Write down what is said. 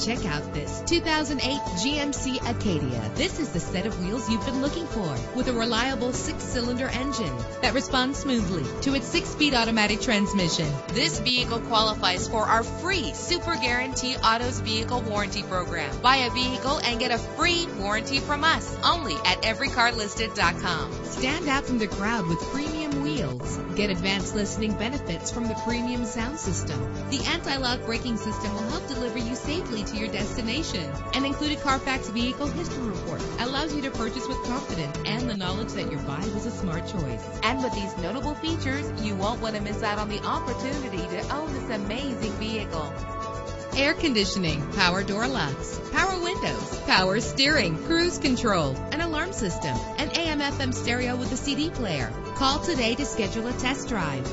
Check out this 2008 GMC Acadia. This is the set of wheels you've been looking for, with a reliable 6-cylinder engine that responds smoothly to its 6-speed automatic transmission. This vehicle qualifies for our free Super Guarantee Autos Vehicle Warranty Program. Buy a vehicle and get a free warranty from us only at everycarlisted.com. Stand out from the crowd with premium wheels. Get advanced listening benefits from the premium sound system. The anti-lock braking system will help deliver you safely to your destination. An included Carfax Vehicle History Report allows you to purchase with confidence and the knowledge that your buy was a smart choice. And with these notable features, you won't want to miss out on the opportunity to own this amazing vehicle. Air conditioning, power door locks, power windows, power steering, cruise control, an alarm system, an AM/FM stereo with a CD player. Call today to schedule a test drive.